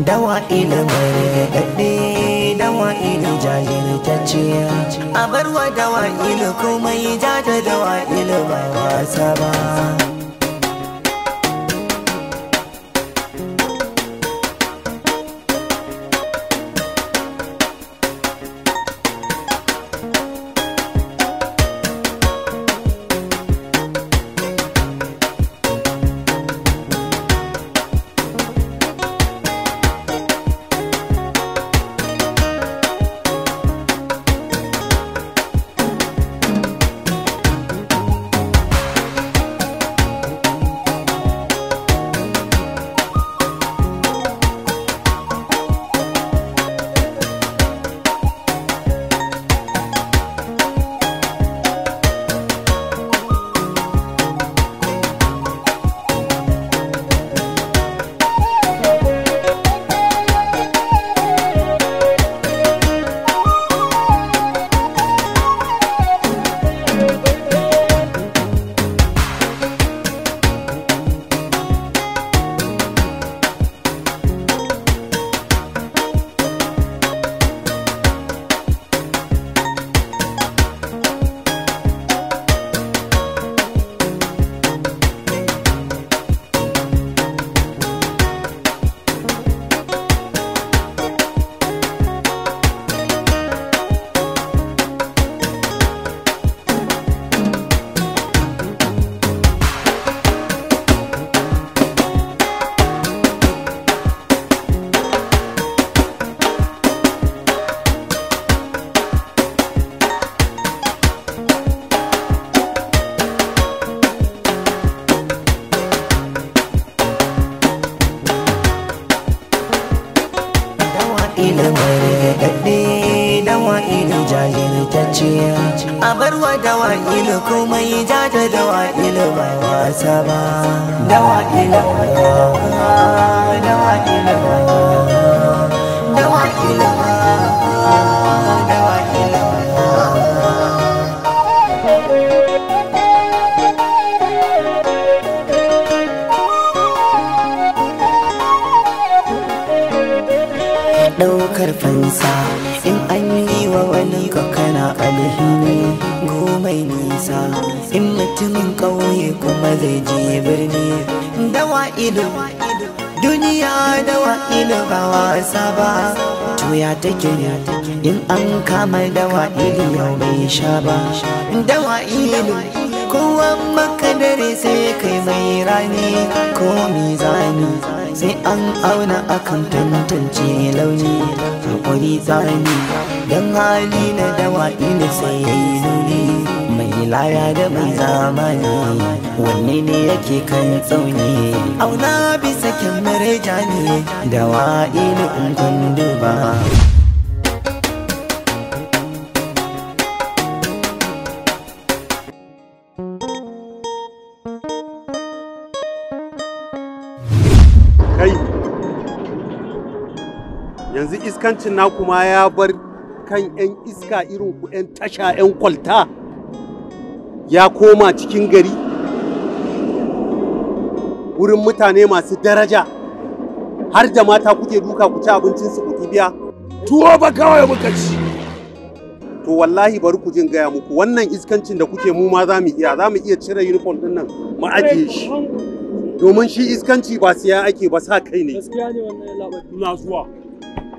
Dawa'ilu margaɗe, Dawa'ilu jajirtacce, a barwa Dawa'ilu kuma yi jata Dawa'ilu ba wasa ba. Dawa'ilu margaɗe, Dawa'ilu jajirtacce, a barwa Dawa'ilu kuma yi jata Dawa'ilu ba wasa ba. Dawa'ilu, Dawa'ilu, Dawa'ilu, Dawa'ilu. Ɗaukar fansa in an yi wa wani kana alhini gomai nisa, in mutumin ƙauye kuma zai je birni. Dawa'ilu duniya, Dawa'ilu ba wasa ba. Tuya take in an kama Dawa'ilu yau bai sha ba. Dawa'ilu kowa makadare sai kai mai rani ko mizani, sai an auna akan tantance launi hakuri tsani. Don hali na Dawa'ilu sai ya yi nuni, mai laya da mai zamani wanne ne yake kan tsauni. Auna bisa kyamar jani Dawa'ilu in kun duba. Yanzu iskancin naku ma ya bar kan 'yan iska irin ku 'yan tasha 'yan kwalta ya koma cikin gari wurin mutane masu daraja, har da mata kuke duka ku ci abincinsu ku biya. Tuwo ba kawai muka ci. To wallahi bari ku jin gaya muku, wannan iskancin da kuke mu ma za mu iya cire uniform din nan mu ajiye shi, domin shi iskanci ba siya ake ba, sa kai ne. Gaskiya ne wannan labai. Ina zuwa.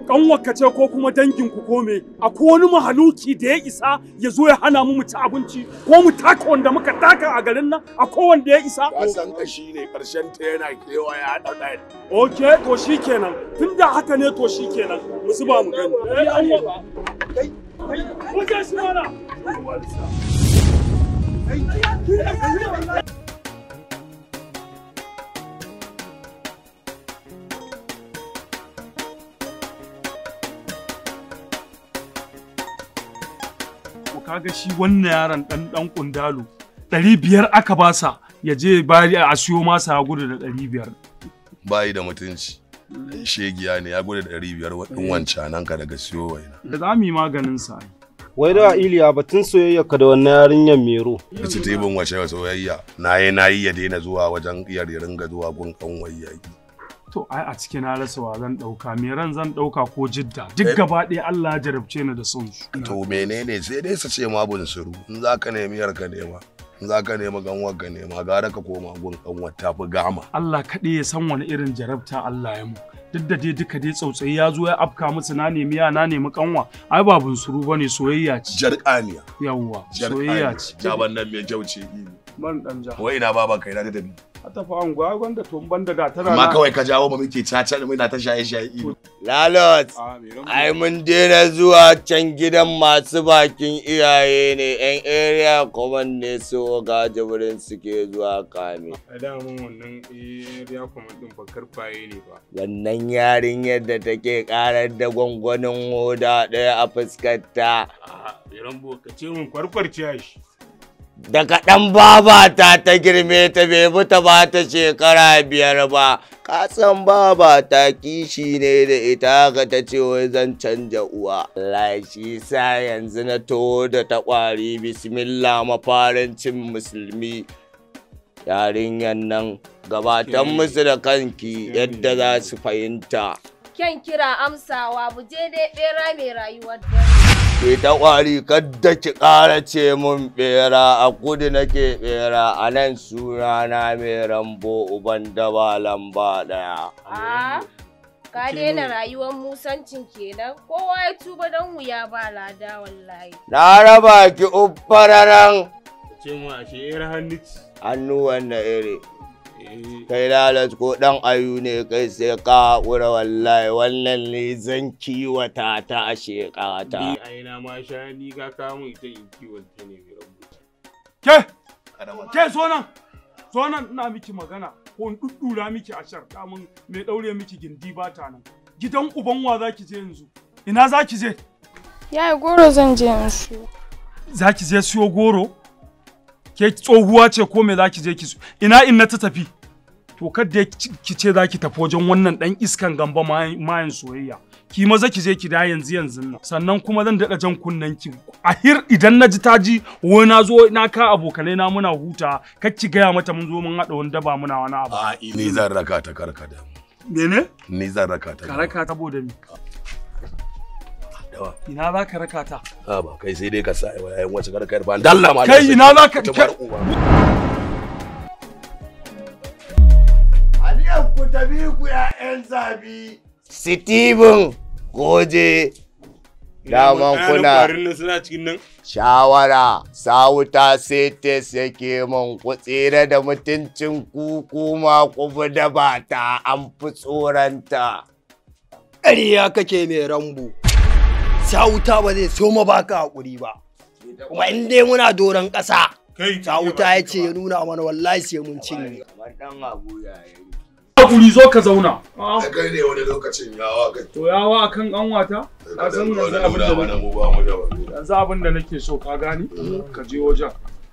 Kanwarka ce ko kuma danginku ko me, akwai wani mahaluki da ya isa ya zo ya hana mu ci abinci ko mu taka wanda muka taka a garin nan? Akwai wanda ya isa? Ka san ka shine karshen ta yana kewa ya ɗaɗa. Okay, to shikenan. Tunda haka ne to shikenan. Mu zuba mu gani. Kai shi mana. Kaga shi wannan yaron dan kundalu 500 aka basa ya je bari a siyo masa ya gudu da 500. Bayi da mutunci. Shegiya ne ya gudu da 500 wadin wancanan ka daga siyo waina. Da za mu yi maganin sa. Wai da Iliya batun soyayya ka da wannan yarinyar Mero. Ita ta bin wace soyayya. Nayi ya daina zuwa wajen iyar ringa zuwa gun kan wayayi. To ai a cikin na rasa wa zan dauka, me ran zan dauka ko jidda duk gaba ɗaya Allah ya jarabce ni da son su. To menene sai dai su ce ma bunsuru in zaka nemi yar ka nema in zaka nemi ganwar ka nema gara ka koma gun kanwar tafi gama. Allah kaɗai ya san wani irin jarabta Allah ya mu. Duk da dai duka dai tsautsayi ya zo ya afka musu na nemi ya na nemi kanwa ai ba bunsuru bane soyayya ce. Jarƙaniya. Yawwa soyayya ce. Jaban nan mai kyau ce. Man dan ja. Wai ina baba kai na da dabi. A tafi anguwa gwanda to banda da tana. Amma kawai ka jawo mu muke caca da muna ta shaye-shaye. Lalot, ai mun daina zuwa can gidan masu bakin iyaye ne, 'yan area command ne su ga jibirin suke zuwa kame. A damun wannan area command din bakar faye ne ba. Wannan yarinyar da take karar da gwangwanin hoda ɗaya a fuskarta. Rambo ka ce mun kwarkwarciya shi. Daga ɗan babata ta girme ta bai ta ba ta shekara 5 ba, ka san babata kishi ne da ita ka ta ce wai zan canja uwa. Allah shi sa yanzu na to da ta ƙwari bismillah mafarin cin musulmi. Yarinyan nan gabatan musu da kanki yadda za su fahimta. Kyan kira amsawa buje dai bera mai rayuwar dare. Ke ta ƙwari kadda ki ƙara ce mun ɓera a kudu nake ɓera a nan sunana mai rambo uban daba lamba ɗaya. Ka daina rayuwar musancin kenan kowa ya tuba don wuya ba lada wallahi. Na raba ki uffararan. Ce mu ashe yar hannu hannu wannan iri. Kai lalat ko dan ayu ne kai sai ka haƙura wallahi wannan ne zan kiwata ta a shekata. Ni aina ma sha ni ka kamun ita in kiwata ne mai Ke! Ke zo nan ina miki magana ko in duddura miki a shar kamun mai daure miki gindi ba ta nan. Gidan uban wa zaki je yanzu? Ina zaki je? Yayi goro zan je in siyo. Zaki je siyo goro? Ke tsohuwa ce ko me zaki je ki siyo? Ina in na ta tafi? To kadda ki ce zaki tafi wajen wannan dan iskan gamba mayan soyayya. Ki maza ki je ki da yanzu nan. Sannan kuma zan daɗa jan kunnen ki. Ahir idan na ji ta ji wai na zo na ka abokanai na muna huta kar ki gaya mata mun zo mun haɗa wani daba muna wani abu. A ni zan raka ta karkada. Mene? Ni zan raka ta. Ka raka ta saboda me? Ina za ka raka ta? A ba kai sai dai ka sa yayin wace karkar ba dalla ma. Kai ina za ka ku tabi ku ƴaƴan zabi. Steven Goje daman kuna shawara sawuta setes yake man ku tsere da mutuncin ku kuma ku bi da bata an fi tsoranta. Ƙarya kake mai rambo. Sawuta ba zai so ma baka hakuri ba. Kuma in dai muna doron ƙasa. Sawuta ya ce ya nuna mana wallahi sai mun cinye. Kamar dan abu yayi. Hakuri zo ka zauna. Kai ne wani lokacin yawa kai. To yawa akan kanwata? Ka san yanzu abin da nake so ka gani? Ka je wajen.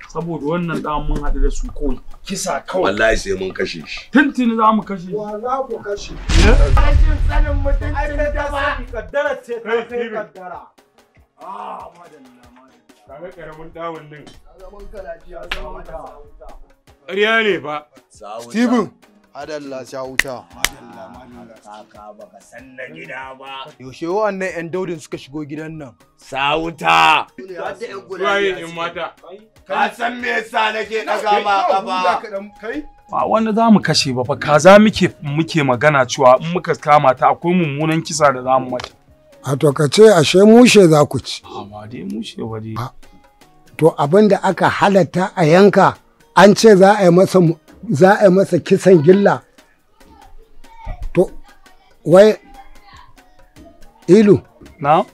Saboda wannan da mun haɗu da su kawai. Kisa kawai. Wallahi sai mun kashe shi. Tuntuni za mu kashe shi. Wa za ku kashe? Rashin sanin mutuncin da ba. Kaddara ce ta kai kaddara. madalla. Kaga karamin dawon nan. Zaman ka lafiya zaman ka. Ƙarya ne ba. Steven. Adalla Sawuta. Kaka baka san na gida ba. Yaushe wa'annan 'yan daudin suka shigo gidan nan? Sawuta. Waye in mata. Ka san me yasa nake daga ma kafa? Ba wanda za mu kashe ba fa kaza muke magana cewa in muka kama ta akwai mummunan kisa da za mu mata. A to ka ce ashe mushe za ku ci. Amma dai mushe ba dai. To abin da aka halatta a yanka an ce za a yi masa kisan gilla. To wai Ilu. Na?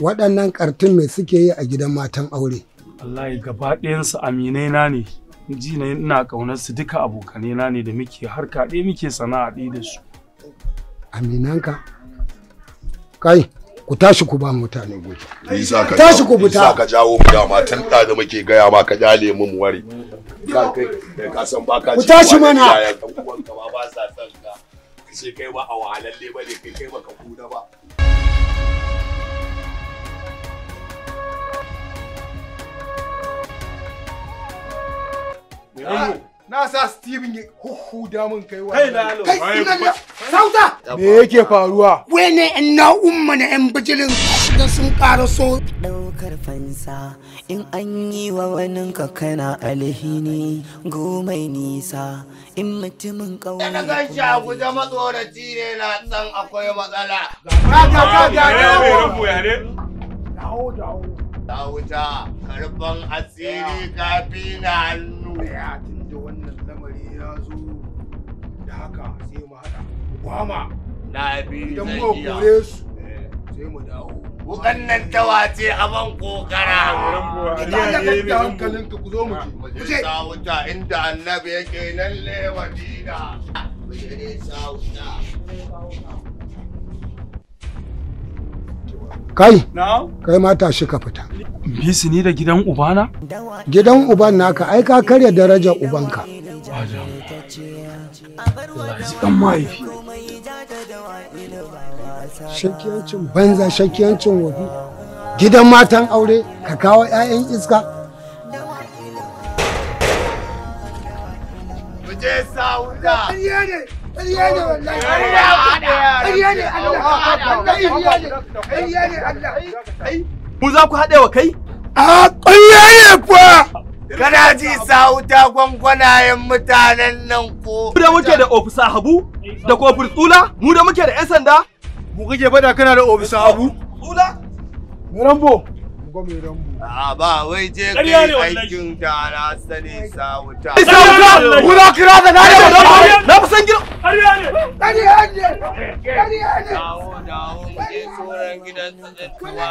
Waɗannan ƙartun me suke yi a gidan matan aure? Wallahi gaba ɗayansu aminai na ne. Ji na ina ƙaunar su duka abokanai na ne da muke harka ɗaya muke sana'a ɗaya da su. Aminanka? Kai, ku tashi ku ba mutane gobe. Tashi ku fita. Ka jawo mu da matan da muke gaya ma ka jale mu ware. Ka san baka ku tashi mana. Ba sa san ka. Sai kai ba a wahalalle bane kai baka kuda ba. Na na sa Steven ya huhuda min kai wa. Kai lalo. Kai sauta. Me yake faruwa? Wene ina umma na yan bijilin da sun karaso. Daukar fansa in an yi wa waninka kana alhini gomai nisa in mutumin ƙauye. Da gan shi a guje matsoraci ne na san akwai matsala. Dawo. Ta wuta karfan asiri kafi na hannu. Ya tunda wannan lamari ya zo da haka sai mu haɗa. Kwama. Na bi idan zan muka iya. kore su sai mu dawo. Wukan nan ta wace a ban kokara. Ita da hankalinka ku zo mu je. Ta wuta inda annabi yake nan lewadina. Mu je ne ta wuta. Kai ma tashi ka fita. Bisu ni da gidan ubana? Gidan uban naka ai ka karya darajar ubanka. Dan mahaifi. Shakiyancin banza shakiyancin wofi. Gidan matan aure ka kawo 'ya'yan iska. Mu je sa wuta. Mu za ku haɗe wa kai? A ƙarya ne fa! Kana ji sa wuta gwangwanayen mutanen nan ko? Mu da muke da ofisa Habu da kofur Tsula, mu da muke da 'yan sanda. Mu kake bada kana da ofisa Habu? Tsula? Rambo. A ba wai je kai aikin da na sani sa wuta. Sa wuta! Mu za kira da na fi san gida. Dawo mu je tsoron gidan tsantuwa.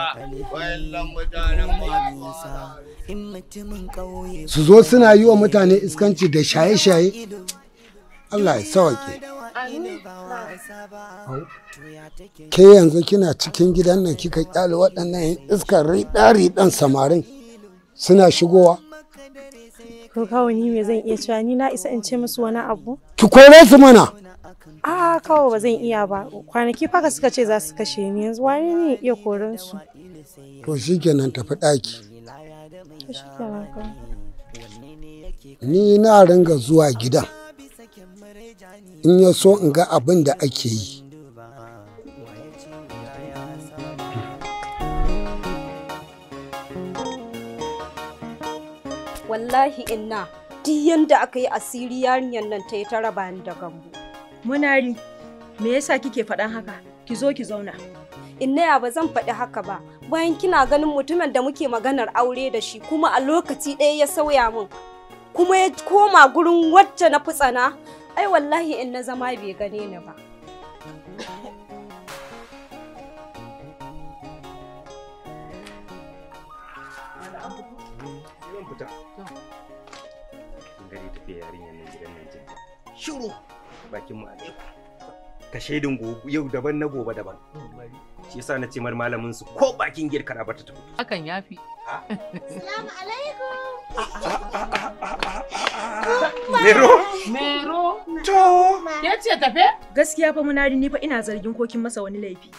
Wayannan mutanen ba Su zo suna yi wa mutane iskanci da shaye-shaye. Allah ya sawake. Ke yanzu kina cikin gidan nan kika kyale waɗannan iskar riɗa-riɗan samarin suna shigowa. To kawai ni me zan iya cewa ni na isa in ce musu wani abu? Ki kore su mana. A kawai ba zan iya ba. Kwanaki faka suka ce za su kashe ni yanzu wani ne iya koran su. To shikenan tafi ɗaki. To shikenan kawai. Ni na ringa zuwa gidan. In ya so in ga abin da ake yi. Wallahi inna duk yanda aka yi asiri yarinyar nan ta yi ta raba ni da Gambo. Munari, me yasa kike faɗan haka? Ki zo ki zauna. Inna ya ba zan faɗi haka ba. Bayan kina ganin mutumin da muke maganar aure da shi kuma a lokaci ɗaya ya sauya min. Kuma ya koma gurin wacce na fi tsana. Ai wallahi in na zama bai gane ni ba. Shiru bakin mu alaikum. Ka shaidin yau daban na gobe daban. Shi yasa na ce mar malamin su ko bakin girkara ba ta tafi. Hakan yafi. Assalamu alaikum. Mero. To. Ke ce tafe? Gaskiya fa Munari ni fa ina zargin ko kin masa wani laifi.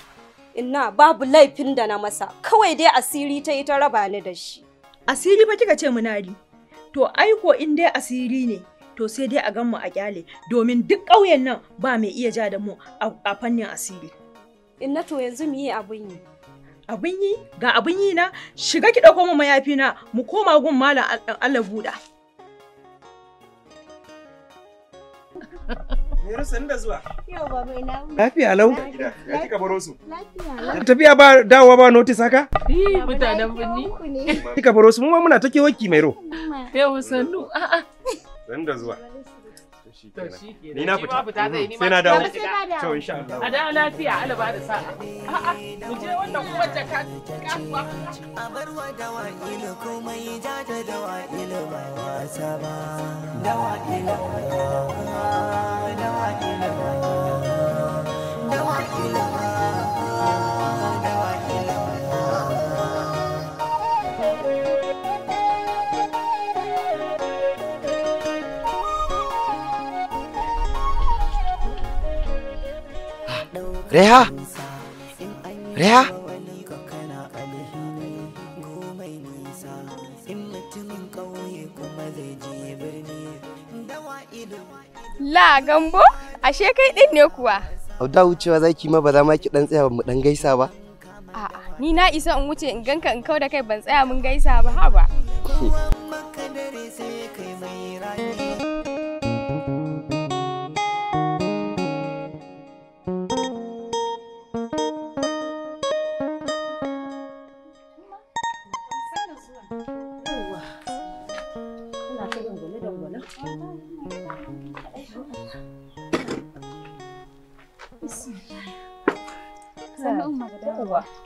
Inna babu laifin da na masa. Kawai dai asiri ta yi ta raba ni da shi. Asiri fa kika ce Munari. To aiko in dai asiri ne. To sai dai a gan mu a kyale domin duk ƙauyen nan ba mai iya ja da mu a fannin asiri. Inna to yanzu mu yi abin yi. Abin yi? Ga abin yi na shiga ki ɗauko mu mayafi na mu koma gun malam Allah buɗa. Mero san da zuwa. Yau ba mai na. Lafiya lau. Ya kika baro su? Lafiya lau. Tafiya ba dawowa ba notice haka? Mutanen binni. Kika baro su mu ma muna ta kewarki Mero. Yau sannu. A'a. San da zuwa. To shikenan. Ni na fita. Sai na dawo. To insha Allah. A da lafiya Allah ba da sa'a. A'a, mu je wannan kuma jaka kasuwa. A bar wa Dawa'ilu komai ja da Dawa'ilu ba wasa ba. Dawa'ilu. Dawa'ilu. Dawa'ilu. Reha? Reha? in mutumin ƙauye kuma zai je birni. La Gambo, ashe kai din ne kuwa? Da wucewa zaki ma ba za ma ki dan tsaya mu dan gaisa ba? A'a, ni na isa in wuce in ganka in kau da kai ban tsaya mun gaisa ba haba.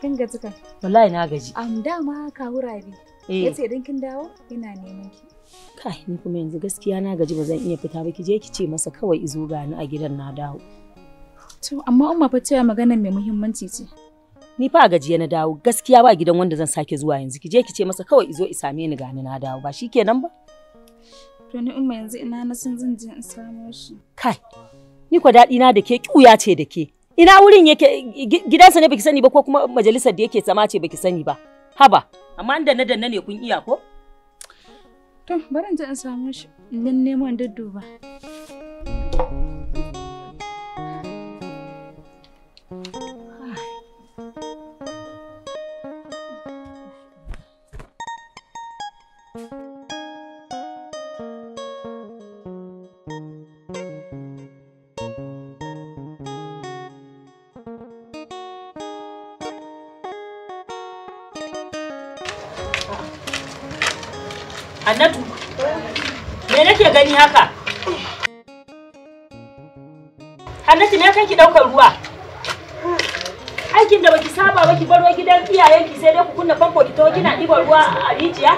Kin gaji kan? Wallahi na gaji. Dama kawu Rabi. Yace idan kin dawo ina neman ki. Kai ni kuma yanzu gaskiya na gaji ba zan iya fita ba ki je ki ce masa kawai izo ga ni a gidan na dawo. To amma umma fa cewa maganar mai muhimmanci ce. Ni fa a gajiya na dawo gaskiya ba gidan wanda zan sake zuwa yanzu ki je ki ce masa kawai izo isame ni ga ni na dawo ba shikenan ba. To ni umma yanzu ina na san zan je in samo shi. Kai ni kwa daɗi na da ke ƙuya ce da ke. Ina wurin yake gidansa ne baki sani ba ko kuma majalisar da yake zama ce baki sani ba. Haba, amma danna ne kun iya ko? To, bari in je in samu shi. In nemo in dudduba. Annatu, me nake gani haka? Annatu me kai ki daukar ruwa? Aikin da baki saba ba ki baro gidan iyayenki sai dai ku kunna famfo ki tawo kina ɗiban ruwa a rijiya?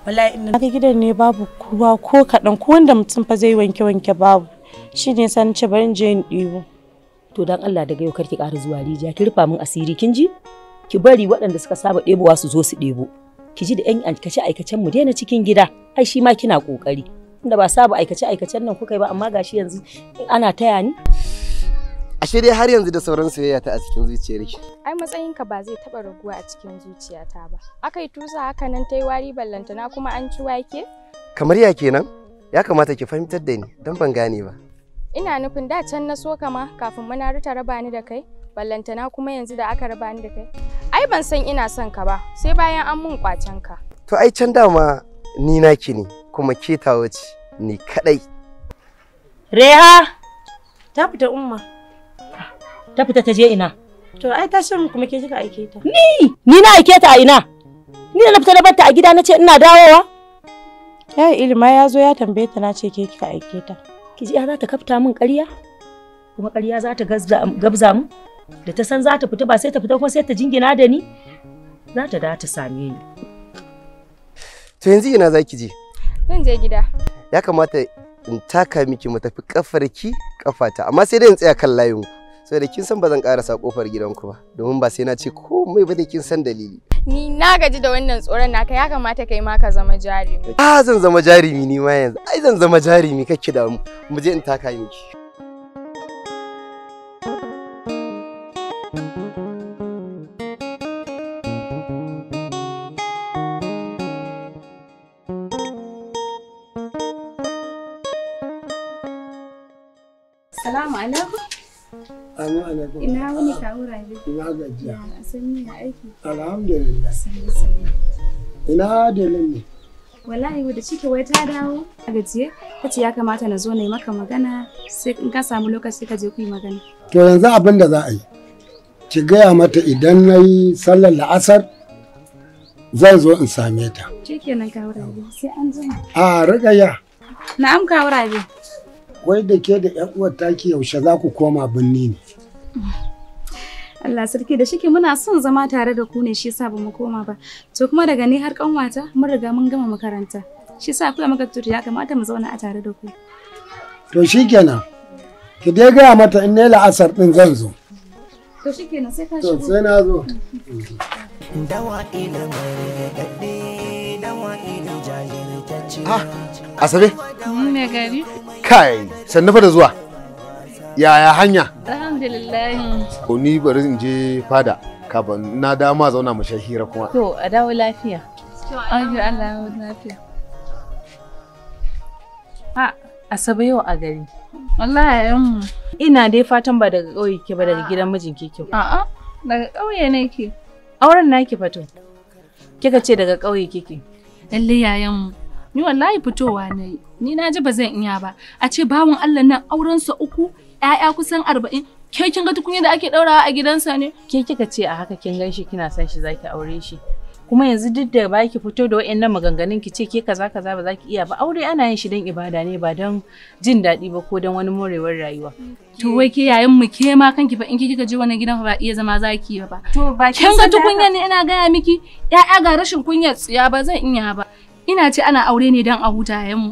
Wallahi ina ga gidan ne babu ruwa ko kaɗan ko wanda mutum fa zai wanke babu. Shine san ce bari je in ɗibo. To dan Allah daga yau karki ƙara zuwa rijiya ki rufa min asiri kin ji? Ki bari waɗanda suka saba ɗebowa su zo su ɗebo. Ki ji da ƴan aikace-aikacen mu daina cikin gida. Ai shi ma kina kokari. Inda ba saba aikace-aikacen nan kuka yi ba amma gashi yanzu ana taya ni. Ashe dai har yanzu da sauran soyayya ta a cikin zuciyarki. Ai matsayinka ba zai taba raguwa a cikin zuciyata ba. Akai tusa haka nan tai wari ballantana kuma an ci wake? Kamar ya kenan? Ya kamata ki fahimtar da ni dan ban gane ba. Ina nufin da can na so kama kafin muna ta raba ni da kai, ballantana kuma yanzu da aka raba ni da kai. Ai ban san ina son ka ba, sai bayan an mun kwacen ka. To ai can dama ni naki ne, kuma ke tawo ce ni kadai. Reha ta fita umma. Ta fita ta je ina? To ai ta shirin kuma ke kika aike ta. Ni na aike ta a ina? Ni da na fita na barta a gida na ce ina dawowa? Ya Ilma ya zo ya tambaye ta na ce ke kika aike ta. Ki ji za ta kafta min ƙarya? Kuma ƙarya za ta gabza mu? Da ta san za ta fita ba sai ta fita kuma sai ta jingina da ni? Za ta da ta same ni. To yanzu ina za ki je? Zan je gida. Ya kamata in taka miki mu tafi kafarki kafata amma sai dai in tsaya kan layin ku. Saboda kin san ba zan karasa kofar gidanku ba domin ba sai na ce komai ba da kin san dalili. Ni na gaji da wannan tsoron naka ya kamata kai ma ka zama jarumi. Zan zama jarumi ni ma yanzu. Ai zan zama jarumi kake da mu je in taka miki. Assalamu alaikum. Assalamu alaikum. Ina wani kawo Rabi? Ina gajiya. Sanni ya aiki. Alhamdulillah. Ina Adelin ne. Wallahi wadda cike wai ta dawo a gajiye tace ya kamata na zo na yi maka magana sai in ka samu lokaci ka je ku yi magana. To yanzu abin da za a yi. Ki gaya mata idan na yi sallar la'asar zan zo in same ta. Shikenan kawo Rabi sai an jima. Rukayya. Na'am kawo Rabi. Wai da ke da ƴan uwar taki yaushe za ku koma binni ne? Allah sarki da shike muna son zama tare da ku ne shi yasa bamu koma ba. To kuma daga ni har kanwata mun riga mun gama makaranta. Shi yasa kuka maka tutu ya kamata mu zauna a tare da ku. To shikenan. Ki dai gaya mata in ne la'asar din zan zo. To shikenan sai ka shigo. To sai na zo. Dawa'ilu margaɗe, dawa'ilu jajirtacce. Asabe? Me gari? Kai, sannu fa da zuwa. Yaya hanya? Alhamdulillah. Ko ni bari in je fada, kafin na dama zauna mu sha hira kuma. To, a dawo lafiya. Ayyo Allah ya lafiya. Asabe yau a gari. Wallahi yayan Ina dai fatan ba daga ƙauye ke ba daga gidan mijin ke. A'a, daga ƙauye nake. Auren naki fato. Kika ce daga ƙauye kike. Lalle yayan mu. Ni wallahi fitowa nayi. Ni na ji ba zan iya ba. A ce bawon Allah nan auren sa 3, 'ya'ya kusan 40. Ke kin ga tukunya da ake daurawa a gidansa ne? Ke kika ce a haka kin ganshi kina son shi zaki aure shi. Kuma yanzu duk da ba ki fito da wayannan maganganun ki ce ke kaza kaza ba za ki iya ba. Aure ana yin shi don ibada ne ba don jin daɗi ba ko don wani morewar rayuwa. To wai ke yayin mu ke ma kanki fa in kika je wannan gidan ba iya zama zaki ba. To ba kin ga tukunya ne ina gaya miki ƴaƴa ga rashin kunya tsiya ba zan iya ba. Ina ce ana aure ne don a huta yayin mu.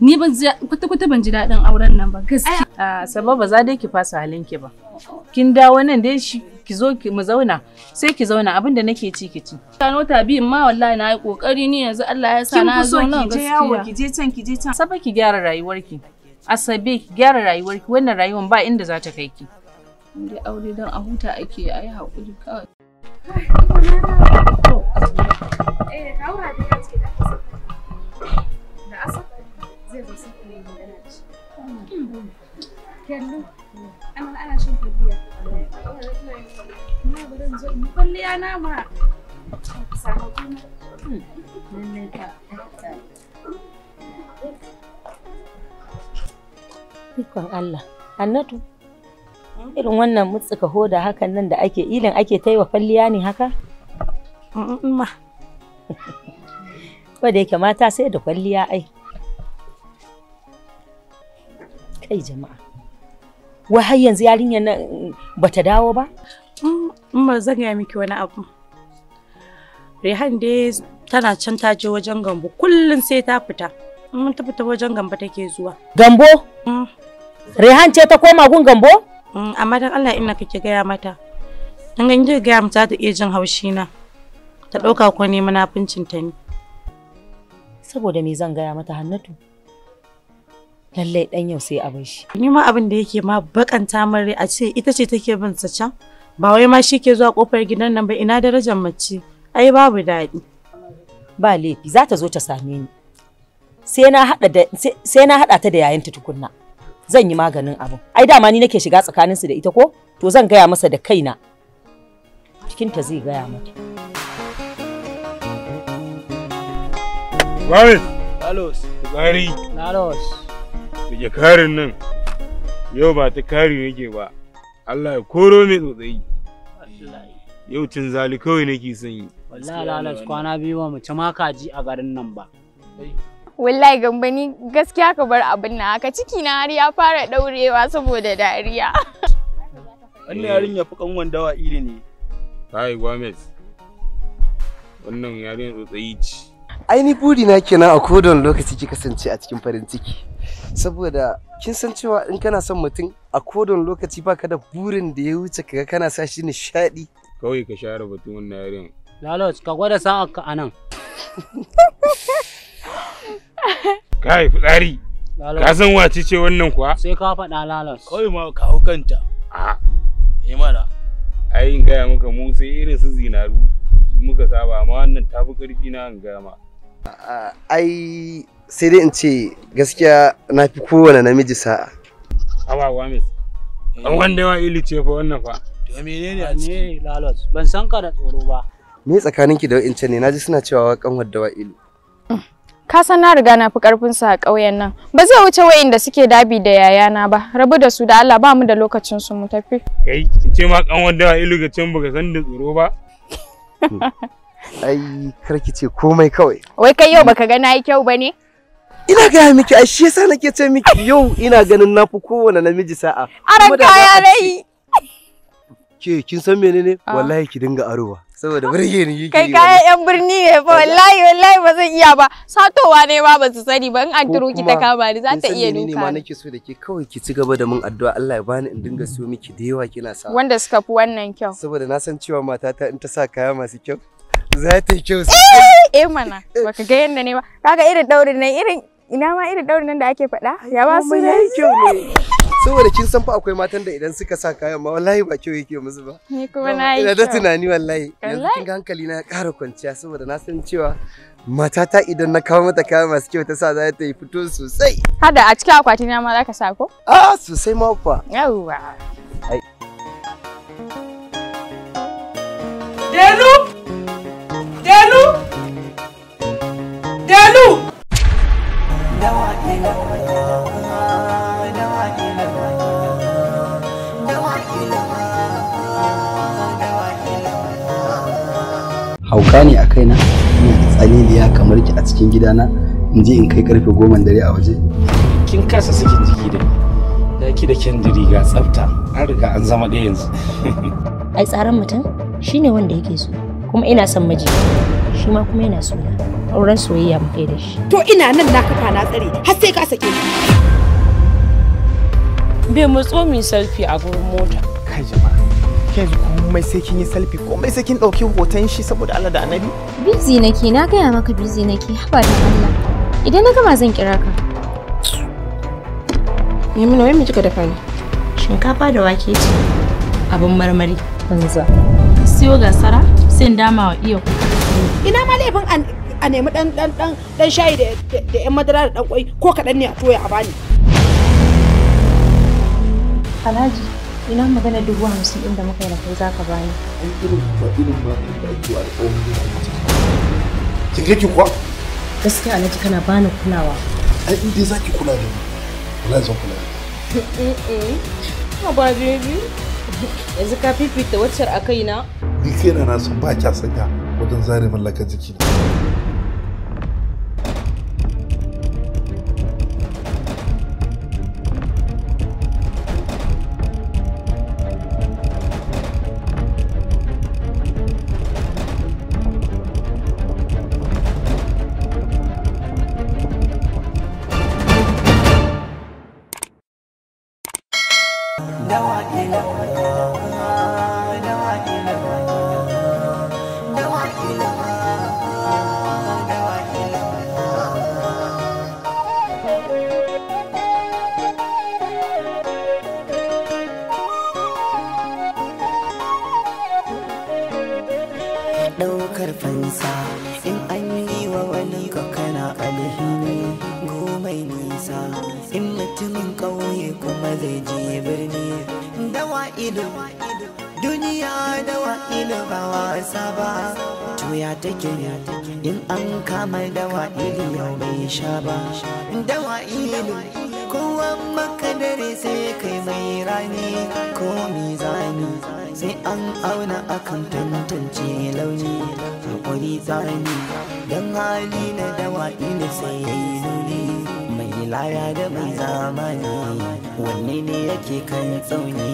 Ni ban kwata ban ji daɗin auren nan ba gaskiya. A sababa za dai ki fasa halinki ba. Kin dawo nan dai shi ki zo ki mu zauna sai ki zauna abinda nake ci ki ci. Kano ta biyin ma wallahi na yi kokari ni yanzu Allah ya sa na zo nan gaskiya. Kin fi so ki je yawo ki je can ki je can. Asabe ki gyara rayuwarki. Asabe ki gyara rayuwarki wannan rayuwar ba inda za ta kai ki. Dai aure don a huta ake ayi hakuri kawai. Kawo hadi ya ce da Asabe zai zo sai ku yi magana da shi. Kello, ana shin kulliya. Na bari zo in kulliya na ma. Sako kuma. Lallai ka. Ikon Allah. Hannatu. Irin wannan mutsuka hoda hakan nan da ake ilin ake taiwa kwalliya ne haka? Ma. Ko da yake mata sai da kwalliya ai. Kai jama'a. Wai har yanzu yarinyar nan bata dawo ba? Ba zan gaya miki wani abu. Rehan dai tana can ta je wajen Gambo kullum sai ta fita. Mun ta fita wajen Gambo take zuwa. Gambo? Rehan ce ta koma gun Gambo? Amma dan Allah ina kake gaya mata. Dan ganin ki gaya mata ta iya jin haushi na. Ta dauka ko ne munafincin ta ne. Saboda me zan gaya mata Hannatu? Lallai dan yau sai abin shi. Ni ma abin da yake ma bakanta min rai a ce ita ce take bin sa can. Ba wai ma shi ke zuwa kofar gidan nan ba ina darajar mace. Ai babu daɗi. Ba laifi za ta zo ta same ni. Sai na hada ta da yayanta tukunna. Zan yi maganin abin. Ai dama ni nake shiga tsakanin su da ita ko? To zan gaya masa da kaina. Cikin ta zai gaya mata. Wai! Lalos. Gari. Lalos. Rike karin nan. Yau ba ta kari nake ba. Allah ya koro mai tsotsayi. Yau cin zali kawai nake son yi. Wallahi Lalos kwana biyu ba mu ci ma kaji a garin nan ba. Wallahi Gambani gaskiya ka bar abin nan haka ciki na har ya fara daurewa saboda dariya. Wannan yarin ya fi kanwan Dawa'ilu ne. Kai Gomez. Wannan yarin tsotsayi ce. Ai ni buri na kenan a kodon lokaci ki kasance a cikin farin ciki. Saboda kin san cewa in kana son mutum a kodon lokaci baka da burin da ya wuce kaga kana sa shi nishadi. Kawai ka share batun wannan yarin. Lalos ka gwada sa'a ka anan. Kai fitsari. Ka san wace ce wannan kuwa? Sai ka faɗa Lalos. Kawai ma kawo kanta. A. Mana. Ai in gaya maka mu sai irin su zinaru muka saba amma wannan tafi karfi na in gaya ma. Ai sai dai in ce gaskiya na fi kowane namiji sa'a. Aba Gomez. An wanda yawa ili ce fa wannan fa. To menene a ciki? Lalos ban san ka da tsoro ba. Me tsakaninki da wa'incan ne naji suna cewa kanwar Dawa'ilu. Ka san na riga na fi karfin sa a ƙauyen nan. Ba zai wuce wayanda suke dabi da yayana ba. Rabu da su da Allah ba mu da lokacin su mu tafi. Kai in ce ma kanwar Dawa'ilu ga can baka san da tsoro ba. Ai karki ce komai kawai. Wai kai yau baka ga nayi kyau bane? Ina ga miki ai shi yasa nake ce miki yau ina ganin nafi kowane namiji sa'a. Aran kaya rai. Ke kin san menene? Wallahi ki dinga arowa. Saboda burge ni yake. Kai kaya yan birni ne fa wallahi ba zan iya ba. Satowa ne ba su sani ba in an turo ki ta kama ni za ta iya duka. Ni ma nake so da ke kawai ki ci gaba da mun addu'a Allah ya bani in dinga so miki da yawa kina sa. Wanda suka fi wannan kyau. Saboda na san cewa matata in ta sa kaya masu kyau za ta yi kyau sosai. Mana baka ga yanda ne ba. Kaga irin daurin nan irin ina ma irin daurin nan da ake faɗa? Ya ba su ne kyau ne. Saboda kin san fa akwai matan da idan suka sa kayan ma wallahi ba kyau yake musu ba. Ni kuma na yi ina da tunani wallahi. Yanzu kin ga hankali na ya ƙara kwanciya saboda na san cewa Matata idan na kawo mata kaya masu kyau ta sa za ta yi fito sosai. Hada a cikin akwatin na ma za ka sa ko? Ah, sosai ma fa. Yawwa. Delu! Delu! Delu! Hauka ne a kaina, ina da tsaliliya kamar ki a cikin gidana, in je in kai karfe 10 dare a waje. Kin kasa sakin jiki da ki da kyan riga tsafta, an riga an zama ɗaya yanzu. Ai tsaron mutum shine wanda yake so, kuma ina son miji, shi ma kuma yana so na. Auren soyayya mu kai da shi. To ina nan na kafa na tsare har sai ka sake ni. Bai matso mi selfie a gurin mota. Kai jama'a, yanzu komai sai kin yi selfie, komai sai kin ɗauki hoton shi saboda Allah da Annabi. Busy nake, na gaya maka busy nake, haba da Allah. Idan na gama zan kira ka. Yamina wai mu kika dafa ni? Shinkafa da wake ce. Abin marmari. Banza. Siyo gasara sai in dama wa iyo. Ina ma laifin a nemi dan shayi da yan madara da dan kwai ko kaɗan ne a toya a bani. Alhaji, ina magana 50,000 ɗin da muka yi da kai zaka bani. Kin ga ki kuwa? Gaskiya Alhaji kana bani kulawa. Ai in dai zaki kula da ni, wallahi zan kula da ni. Ba baby. Yanzu ka fifita waccar a kaina? Ni kaina na san ba kya sanya wajen zare mallakar jiki. ɗaukar fansa in an yi wa wani kana alhini gomai nisa in mutumin ƙauye kuma zai je birni. Dawa'ilu duniya dawa'ilu ba wasa ba, tuya take in an kama dawa'ilu yau bai sha ba. Dawa'ilu kowa makadare sai kai mai rani ko mizani sai an auna akan tantance launi hakuri tsani don hali na dawa'ilu sai ya yi nuni mai laya da mai zamani wanne ne yake kan tsauni.